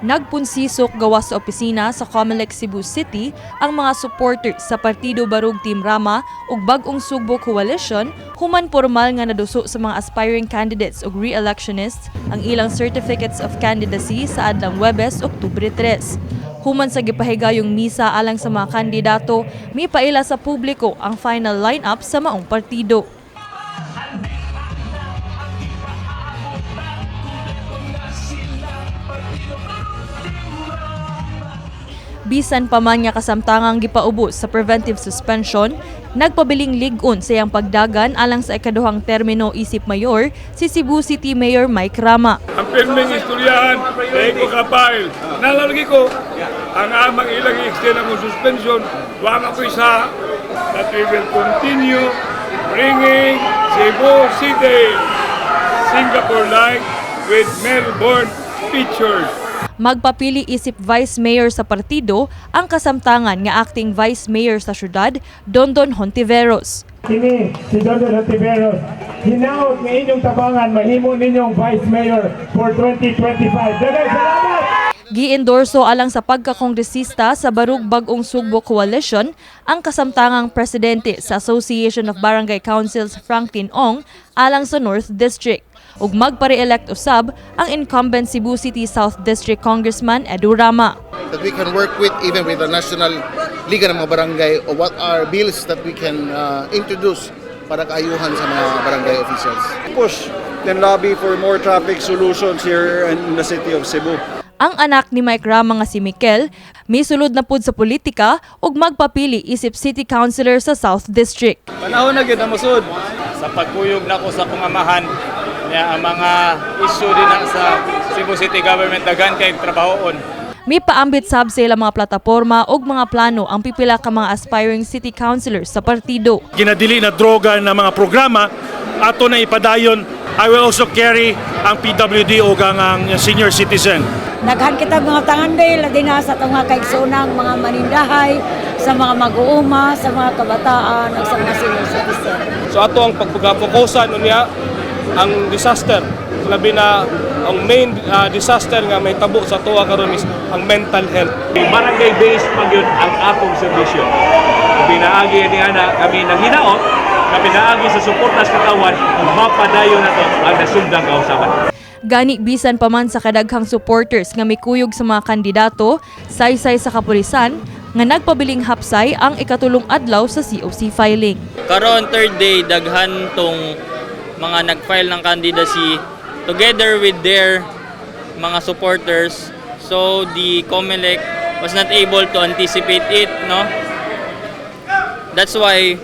Nagpunsisok gawas sa opisina sa Comelec, Cebu City ang mga supporters sa Partido Barug Team Rama ug Bag-ong Sugbo Coalition human pormal nga naduso sa mga aspiring candidates ug re-electionists ang ilang certificates of candidacy sa adlang Huwebes, Oktubre 3. Human sa gipahigayong misa alang sa mga kandidato, mipaila sa publiko ang final lineup sa maong partido. Bisan pa man nga kasamtangang gipaubos sa preventive suspension, nagpabiling lig-on sa iyang pagdagan alang sa ikaduhang termino isip mayor si Cebu City Mayor Mike Rama. Ang pirming istoryahan, dahil ko kapail. Nalalagi ko, ang amang ilang i-extend ang suspension, wang ako isa that we will continue bringing Cebu City, Singapore-like with Melbourne pictures. Magpapili isip Vice Mayor sa partido ang kasamtangan nga acting Vice Mayor sa syudad, Dondon Hontiveros. Kini si Dondon Hontiveros, hinaot nga inyong tabangan, mahimo ninyong Vice Mayor for 2025. Dagay salamat! Gi-endorso alang sa pagkakongresista sa Barug Bag-ong Sugbo Coalition ang kasamtangang presidente sa Association of Barangay Councils Franklin Ong alang sa North District. Ug magpare-elect usab ang incumbent Cebu City South District Congressman Edu Rama. That we can work with even with the National Liga ng mga Barangay or what are bills that we can introduce para kaayuhan sa mga barangay officials. Push and lobby for more traffic solutions here in the city of Cebu. Ang anak ni Mike Rama nga si Mikel, misulod na pud sa politika ug magpapili isip City Councilor sa South District. Panahon na gyud na musud sa pagkuyog nako sa kong amahan niya ang mga issue din na sa Cebu City government daghan kay trabahoon. May paambit sab sa ilang mga plataporma ug mga plano ang pipila ka mga aspiring city councilors sa partido. Ginadili na droga na mga programa, ato na ipadayon. I will also carry ang PWD o ang senior citizen. Daghan kita mga tanganday, lagi na sa itong mga kaigsunang mga manindahay, sa mga mag-uuma, sa mga kabataan, at sa mga senior citizen. So ato ang pagpagapokusan niya ang disaster. Labi na ang main disaster nga may tabo sa tuwa karon is ang mental health. Barangay based pag yun ang atong serbisyo. Pinaagi ni ana kami nang hinaot, kami naagi sa suportas katawan, mapadayon na to ang nasundang kausaban. Gani bisan pa man sa kadaghang supporters nga mikuyog sa mga kandidato, saysay sa kapulisan nga nagpabiling hapsay ang ikatulong adlaw sa COC filing. Karon third day daghan tong mga nag-file ng candidacy together with their mga supporters. So the Comelec was not able to anticipate it, no? That's why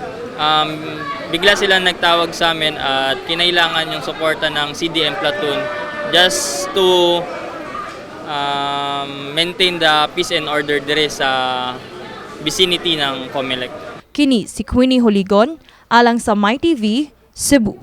bigla sila nagtawag sa amin at kinailangan yung suporta ng CDM platoon just to maintain the peace and order dire sa vicinity ng Comelec. Kini si Queenie Joligon alang sa MyTV, Cebu.